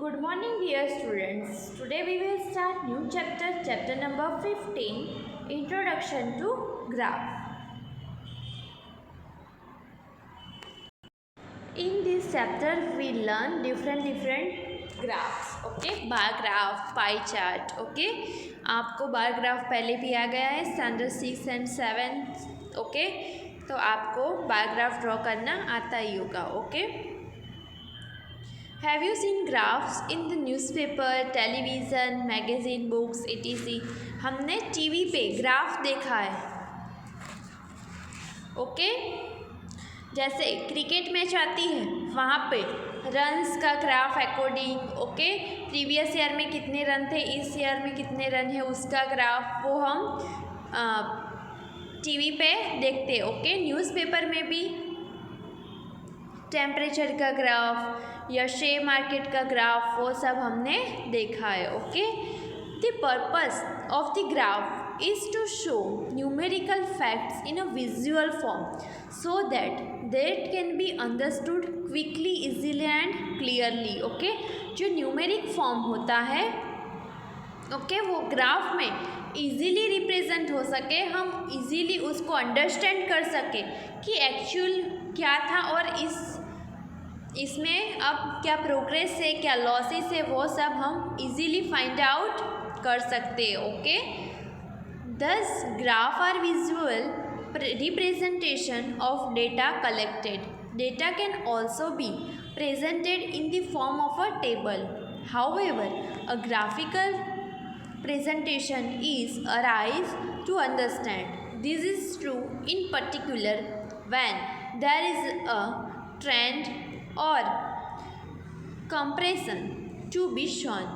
Good morning, dear students. Today we will start new chapter number 15, Introduction to Graph. In this chapter, we learn different graphs. Okay, bar graph, pie chart. Okay, आपको bar graph पहले भी आ गया है standard 6 and 7. Okay, तो आपको bar graph draw करना आता ही होगा. Okay, Have you seen graphs in the newspaper, television, magazine, books, etc. हमने टीवी पे ग्राफ देखा है. ओके, जैसे क्रिकेट मैच आती है वहाँ पे रन्स का graph according. Okay, previous year में कितने रन थे, इस ईयर में कितने रन है, उसका ग्राफ वो हम टीवी पे देखते. ओके, न्यूज़पेपर में भी टेम्परेचर का ग्राफ या शेयर मार्केट का ग्राफ वो सब हमने देखा है. Okay, the purpose of the graph is to show numerical facts in a visual form so that can be understood quickly, easily and clearly. Okay, जो न्यूमेरिक फॉर्म होता है ओके वो ग्राफ में इजीली रिप्रेजेंट हो सके, हम easily उसको understand कर सके कि एक्चुअल क्या था और इसमें अब क्या प्रोग्रेस है, क्या लॉसेस है, वो सब हम इजीली फाइंड आउट कर सकते हैं. Okay, this graph are visual representation of data collected. Data can also be presented in the form of a table. However, a graphical presentation is arise to understand. This is true in particular when there is a trend or compression to be shown.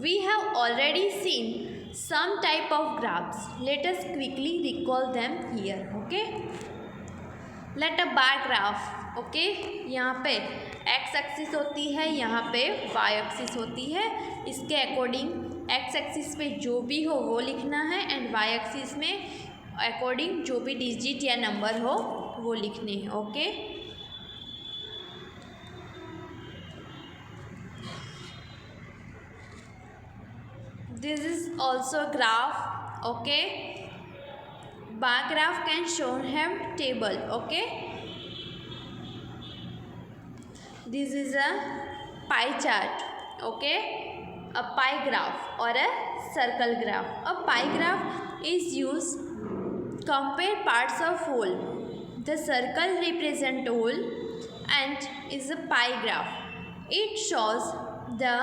We have already seen some type of graphs. Let us quickly recall them here. Okay, let a bar graph. Okay, यहाँ पे x axis होती है, यहाँ पे Y axis होती है. इसके according x axis पे जो भी हो वो लिखना है एंड वाई एक्सिस में अकॉर्डिंग जो भी डिजिट या नंबर हो वो लिखने हैं. Okay, this is also graph. Okay, bar graph can show have table. Okay, this is a pie chart. Okay, a pie graph or a circle graph. A pie graph is used compare parts of whole. The circle represent whole and is a pie graph. It shows the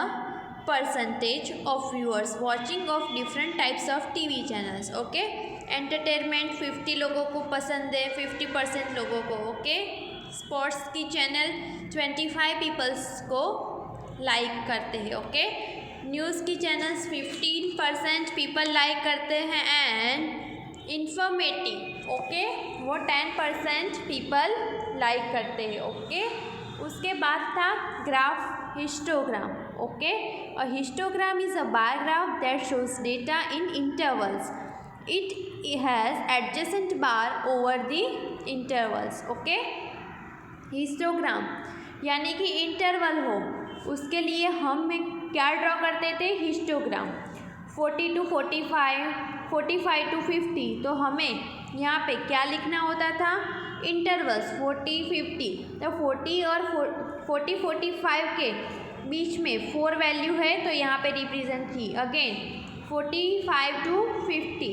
percentage of viewers watching of different types of TV channels. Okay, entertainment 50 लोगों को पसंद है, 50% लोगों को. Okay, sports की channel 25 peoples को like करते हैं. ओके, न्यूज़ की चैनल्स 15% पीपल लाइक करते हैं एंड इंफॉर्मेटिव ओके वो 10% पीपल लाइक करते हैं. ओके, उसके बाद था graph histogram. Okay, a histogram is a bar graph that shows data in intervals. It has adjacent bar over the intervals. Okay, histogram यानी कि इंटरवल हो, उसके लिए हम क्या ड्रॉ करते थे, हिस्टोग्राम. 40 to 45, 45 to 50. तो हमें यहाँ पे क्या लिखना होता था, इंटरवल्स 40, 50. तो 40 और 40, 45 के बीच में 4 वैल्यू है तो यहाँ पे रिप्रेजेंट थी. अगेन 45 to 50,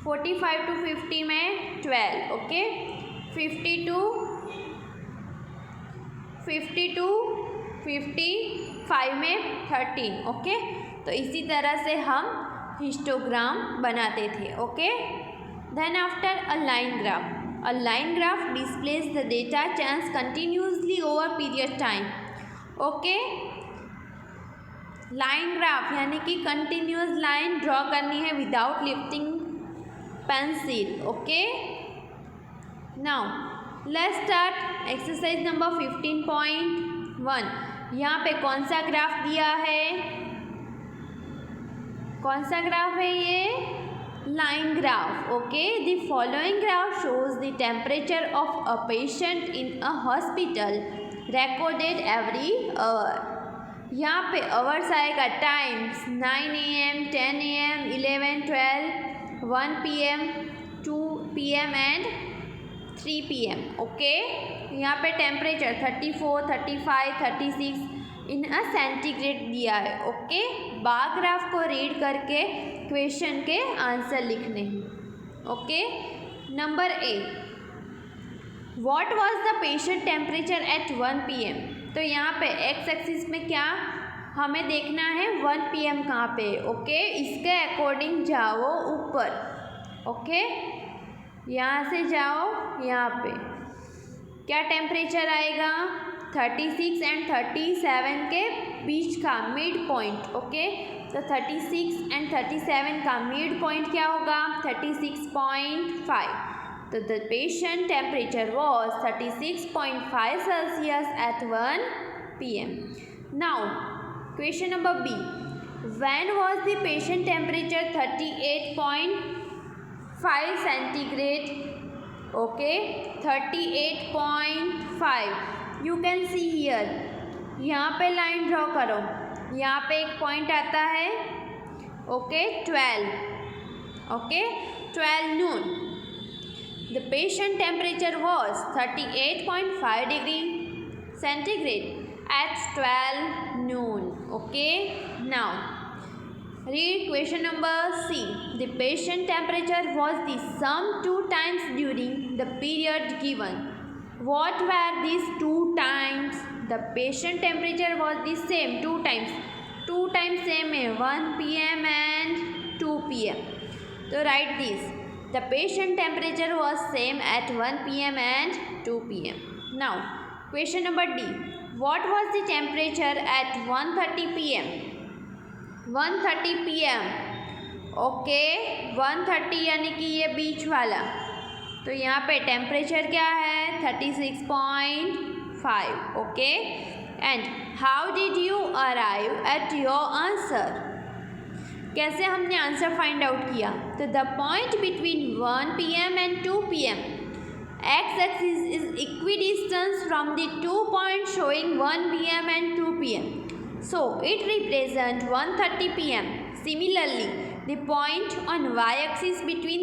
45 to 50 में 12. ओके, 50 to 55 में 13. ओके, तो इसी तरह से हम हिस्टोग्राम बनाते थे. Okay, then after a line graph. A line graph displays the data change continuously over period time. Okay, line graph यानी कि कंटिन्यूस लाइन ड्रॉ करनी है without lifting pencil. Okay, now let's start exercise number 15.1. यहाँ पे कौन सा graph दिया है, कौन सा ग्राफ है ये, line graph. Okay, the following graph shows the temperature of a patient in a hospital recorded every hour. यहाँ पे आवर्स आएगा times 9 AM, 10 AM, 11, 12, 1 PM, 2 PM and 3 PM. Okay, यहाँ पे टेम्परेचर 34, 35, 36 इन अ सेंटीग्रेड दिया है. ओके, बार ग्राफ को read करके question के आंसर लिखने हैं. Okay, number A, what was the patient temperature at 1 PM. तो यहाँ पे एक्स एक्सिस में क्या हमें देखना है 1 PM कहाँ पे. ओके, इसके अकॉर्डिंग जाओ ऊपर. ओके, यहाँ से जाओ, यहाँ पे क्या टेम्परेचर आएगा 36 एंड 37 के बीच का मिड पॉइंट. ओके, तो 36 एंड 37 का मिड पॉइंट क्या होगा 36.5. तो the patient temperature was 36.5 Celsius at 1 PM. Now question number B, when was the patient temperature 38.5 centigrade. Okay, 38.5. You can see here. यहाँ पे लाइन ड्रॉ करो. यहाँ पे एक पॉइंट आता है. Okay, 12. Okay, 12 noon. The patient temperature was 38.5 degree centigrade at 12 noon. Okay, now read question number C. The patient temperature was the sum 2 times during the period given. What were these 2 times? The patient temperature was the same 2 times. 2 times same है 1 PM and 2 PM. So write this. The patient temperature was same at 1 PM and 2 PM. Now, question number D. What was the temperature at 1:30 PM? 1:30 PM. Okay, 1:30 यानी कि ये बीच वाला. तो यहाँ पे temperature क्या है 36.5. Okay, and how did you arrive at your answer. कैसे हमने आंसर फाइंड आउट किया. तो the point between 1 PM and 2 PM, x axis is equidistance from the 2 point showing 1 PM and 2 PM. So it represent 1:30 PM. Similarly the point on y axis between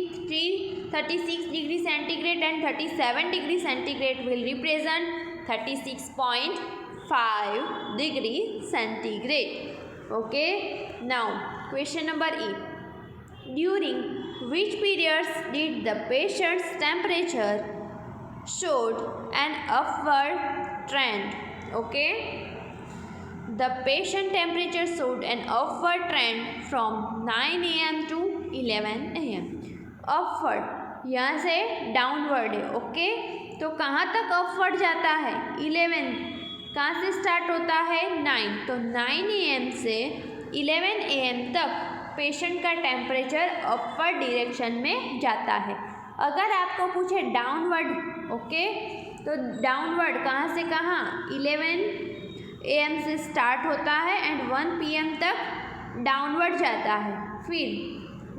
36 degree centigrade and 37 degree centigrade will represent 36.5 degree centigrade. Okay, now question number E. During which periods did the patient's temperature showed an upward trend? Okay, the patient temperature showed an upward trend from 9 AM to 11 AM. Upward यहाँ से downward है. Okay, तो कहाँ तक upward जाता है 11. कहाँ से स्टार्ट होता है 9. तो 9 AM से 11 AM तक पेशेंट का टेम्परेचर अपवर्ड डायरेक्शन में जाता है. अगर आपको पूछे डाउनवर्ड, ओके, तो डाउनवर्ड कहाँ से कहाँ 11 AM से स्टार्ट होता है एंड 1 PM तक डाउनवर्ड जाता है. फिर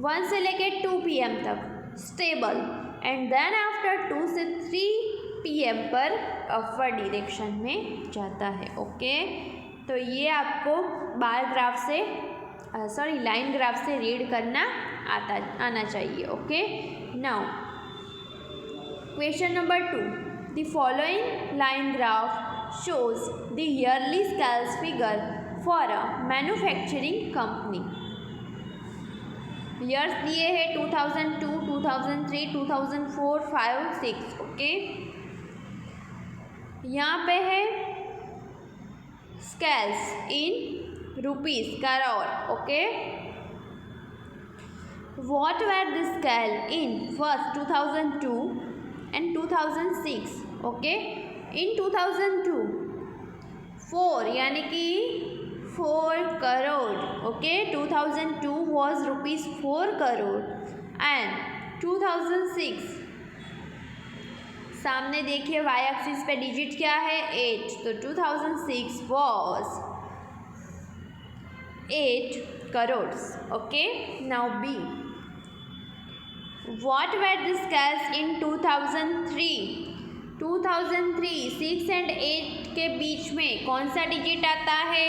1 से लेके 2 PM तक स्टेबल एंड देन आफ्टर 2 से 3 PM पर अपवर्ड डायरेक्शन में जाता है. ओके, तो ये आपको बार ग्राफ से लाइन ग्राफ से रीड करना आना चाहिए. Okay, now question number 2. The following line graph shows the yearly sales figure for a manufacturing company. Years दिए हैं 2002, 2003, 2004, 5, 6. ओके, यहाँ पे है scales in rupees crore. Okay, what were the scale in first 2002 and 2006. Okay, in 2002 4 यानी कि 4 crore. Okay, 2002 was rupees 4 crore and 2006 सामने देखिए y axis पे डिजिट क्या है 8. तो 2006 was 8 crore. Okay, now B. What were the scales in 2003? 2003 6 एंड 8 के बीच में कौन सा डिजिट आता है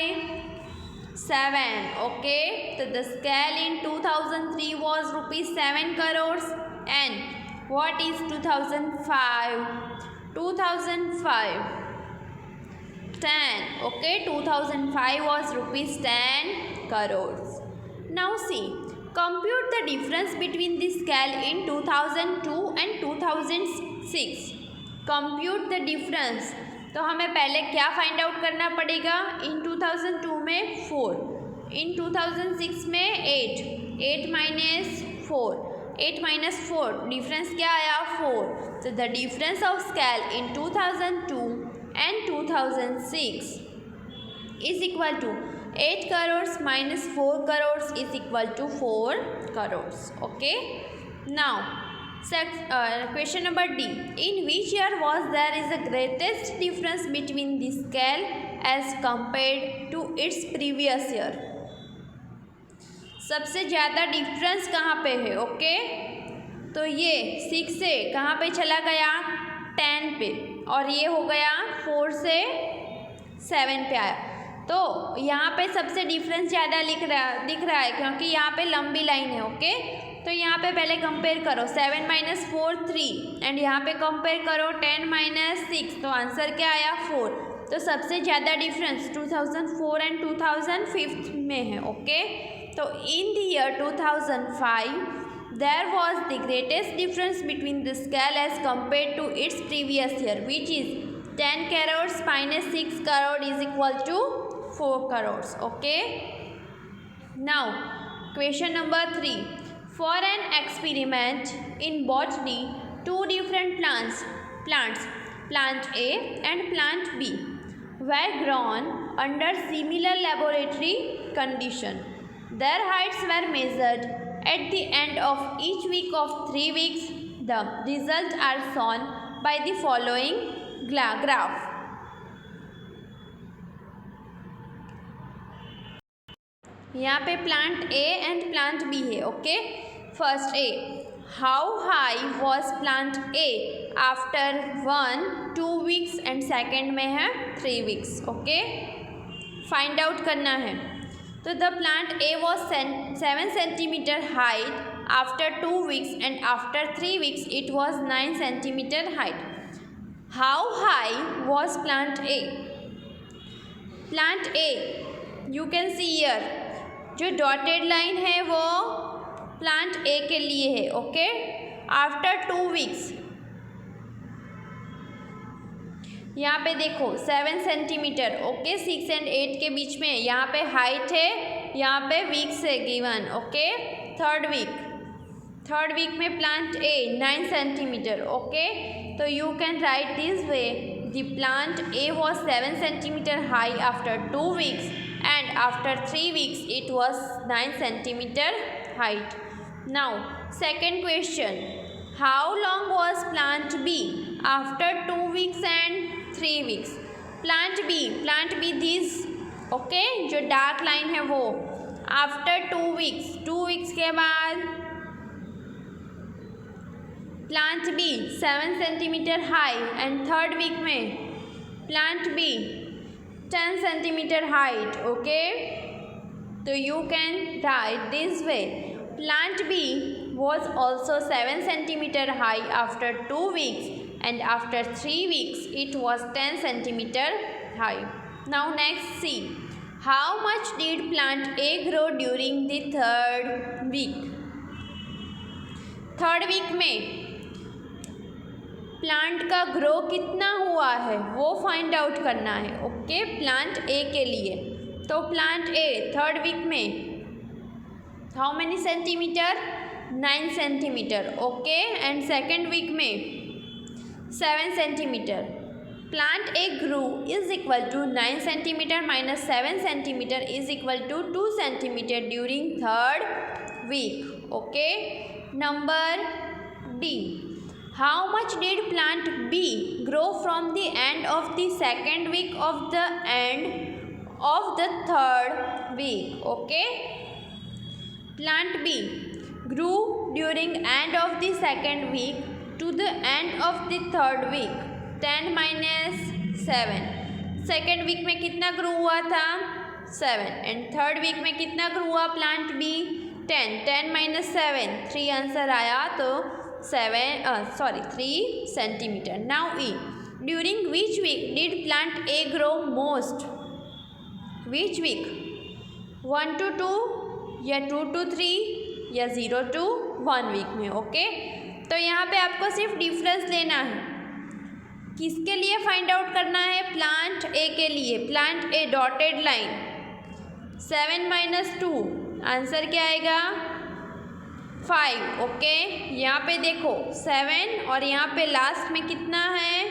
7. Okay, so the scale in 2003 was rupees 7 crores. And what is 2005? 2005 10. Okay, 2005 was rupees 10 crores. Now see, compute the difference between the scale in 2002 and 2006. Compute the difference. तो हमें पहले क्या फाइंड आउट करना पड़ेगा? इन 2002 में 4, इन 2006 में 8, 8 माइनस 4, 8 माइनस 4, डिफरेंस क्या आया? 4. तो the difference of scale in 2002 and 2006 is equal to 8 crores minus 4 crores is equal to 4 crores. Okay, now question number D. In which year was there is the greatest difference between the scale as compared to its previous year? सबसे ज़्यादा difference कहाँ पे है? Okay, तो ये 6 से कहाँ पे चला गया? 10 पे, और ये हो गया 4 से 7 पे आया। तो यहाँ पे सबसे डिफरेंस ज़्यादा दिख रहा है क्योंकि यहाँ पे लंबी लाइन है। ओके, तो यहाँ पे पहले कंपेयर करो 7 माइनस 4 3, एंड यहाँ पे कंपेयर करो 10 माइनस 6, तो आंसर क्या आया? 4। तो सबसे ज़्यादा डिफरेंस 2004 एंड 2005 में है। ओके, तो in the year 2005 there was the greatest difference between the scale as compared to its previous year, which is 10 crores minus 6 crore is equal to 4 crores. Okay, now question number 3. For an experiment in botany, two different plants, plant A and plant B, were grown under similar laboratory condition. Their heights were measured at the end of each week of 3 weeks. The results are shown by the following graph. यहाँ पे plant A and plant B है। Okay, first A, how high was plant A after 1 2 weeks and second में है 3 weeks. Okay, find out करना है। तो the plant A was 7 centimetre height after 2 weeks and after 3 weeks it was 9 centimetre height. How high was plant A? Plant A, you can see here, जो dotted line है वो plant A के लिए है। Okay, after 2 weeks, यहाँ पे देखो 7 centimetre. Okay, 6 एंड 8 के बीच में यहाँ पे हाइट है, यहाँ पे वीक्स है गिवन। ओके, थर्ड वीक में प्लांट ए 9 सेंटीमीटर। ओके, तो you can write this way, the plant A was 7 centimetre high after 2 weeks and after 3 weeks it was 9 centimeter height. Now second question, how long was plant B after 2 weeks and 3 weeks? Plant B this, okay, जो dark line है वो after 2 weeks के बाद plant B 7 centimetre high and third week में plant B 10 centimeter height. Okay, so you can write this way, plant B was also 7 centimeter high after 2 weeks and after 3 weeks it was 10 centimeter high. Now next see, how much did plant A grow during the third week में plant का grow कितना हुआ है वो find out करना है। Okay, plant A के लिए, तो प्लांट ए थर्ड वीक में how many centimetre? 9 centimetre. Okay, and second week में 7 centimetre. Plant A grew is equal to 9 centimetre minus 7 centimetre is equal to 2 centimetre during third week. Okay, number D, how much did plant B grow from the end of the second week of the end of the third week? Okay, plant B grew during end of the second week to the end of the third week, 10 minus 7। Second week में कितना grow हुआ था? 7 and third week में कितना grow हुआ plant B 10 10 minus 7 3 answer आया तो 3 centimetre. Now E during which week did plant A grow most. Which week 1 to 2 या 2 to 3 या 0 to 1 वीक में. ओके तो यहाँ पे आपको सिर्फ डिफरेंस लेना है. किसके लिए फाइंड आउट करना है प्लांट ए के लिए. Plant A dotted line 7 minus 2 answer क्या आएगा 5. ओके यहाँ पे देखो 7 और यहाँ पे लास्ट में कितना है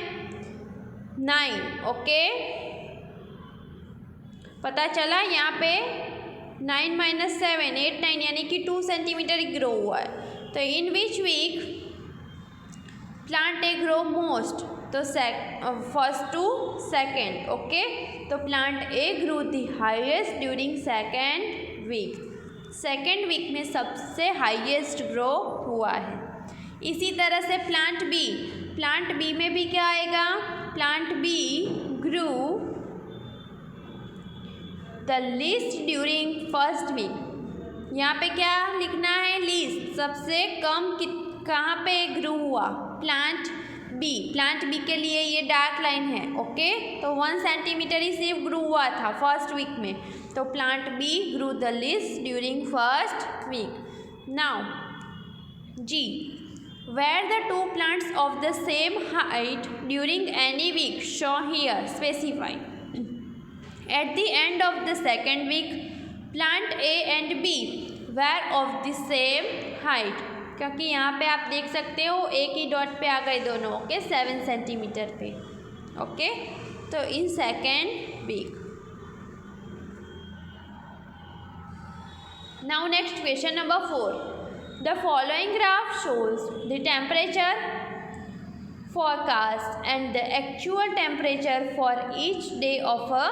9. ओके पता चला यहाँ पे 9 माइनस 7 8 9 यानी कि 2 सेंटीमीटर ग्रो हुआ है. तो in which week plant A grow most तो फर्स्ट टू सेकेंड. ओके तो plant A grow the highest during second week. Second week में सबसे हाईएस्ट ग्रो हुआ है. इसी तरह से प्लांट बी में भी क्या आएगा plant B grew the least during first week. यहाँ पे क्या लिखना है लीस्ट सबसे कम कहाँ पे ग्रू हुआ प्लांट बी के लिए ये डार्क लाइन है. ओके तो 1 सेंटीमीटर ही सिर्फ ग्रू हुआ था फर्स्ट वीक में. तो plant B grew the least during first week. Now G where the two plants of the same height during any week show here specify. At the end of the second week plant A and B were of the same height. क्योंकि यहाँ पे आप देख सकते हो एक ही dot पे आ गए दोनों. ओके 7 सेंटीमीटर पे. ओके तो in second week. Now next question number 4. The following graph shows the temperature forecast and the actual temperature for each day of a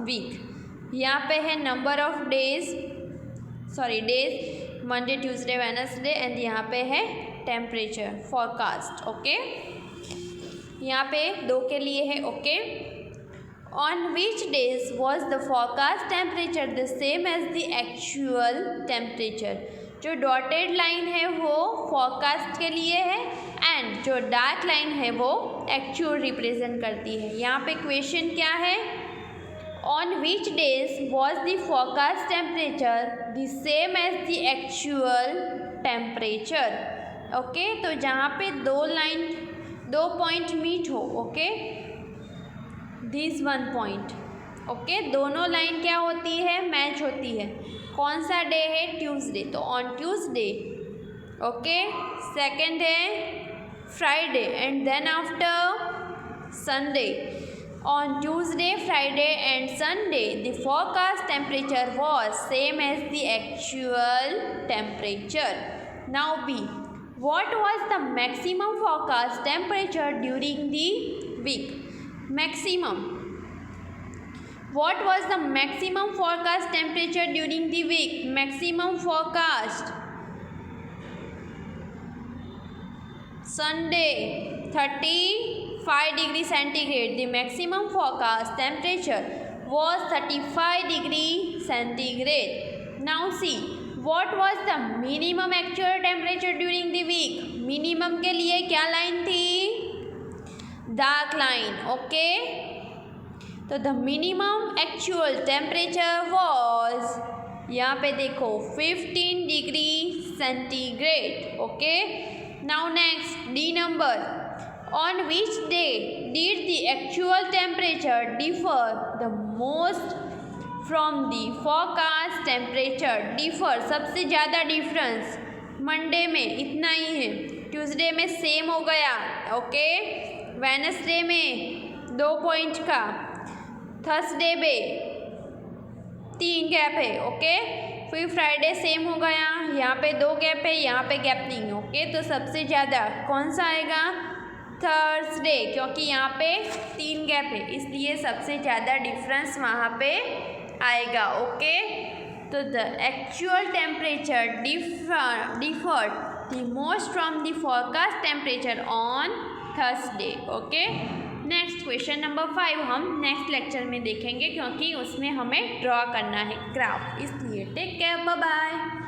week. यहाँ पे है number of days Monday, Tuesday, Wednesday and यहाँ पे है temperature forecast. Okay यहाँ पे 2 के लिए है. Okay on which days was the forecast temperature the same as the actual temperature. जो डॉटेड लाइन है वो फोरकास्ट के लिए है एंड जो डार्क लाइन है वो एक्चुअल रिप्रेजेंट करती है. यहाँ पे क्वेश्चन क्या है on which days was the forecast temperature the same as the actual temperature. Okay तो जहाँ पे 2 पॉइंट मीट हो. Okay this 1 point. ओके दोनों लाइन क्या होती है मैच होती है. कौन सा डे है ट्यूसडे तो ऑन ट्यूसडे. ओके सेकेंड है Friday and then after Sunday. On Tuesday Friday and Sunday the forecast temperature was same as the actual temperature. Now B what was the maximum forecast temperature during the week. Maximum What was the maximum forecast temperature during the week? Maximum forecast Sunday 35 degree centigrade. The maximum forecast temperature was 35 degree centigrade. Now see what was the minimum actual temperature during the week. Minimum के लिए क्या line थी dark line. Okay तो the minimum actual temperature was यहाँ पे देखो 15 degree centigrade. Okay now next D number. On which day did the actual temperature differ the most from the forecast temperature. Differ सबसे ज़्यादा difference Monday में इतना ही है. Tuesday में सेम हो गया. ओके वेडनेसडे में 2 पॉइंट का. थर्सडे पे 3 गैप है. ओके फिर फ्राइडे सेम हो गया. यहाँ पे 2 गैप है यहाँ पे गैप नहीं. ओके तो सबसे ज़्यादा कौन सा आएगा थर्सडे क्योंकि यहाँ पे 3 गैप है इसलिए सबसे ज़्यादा डिफरेंस वहाँ पे आएगा. ओके तो the actual temperature deferred the most from the forecast temperature on Thursday. Okay next question number 5 हम नेक्स्ट लेक्चर में देखेंगे, क्योंकि उसमें हमें ड्रॉ करना है ग्राफ, इसलिए टेक केयर, बाय बाय।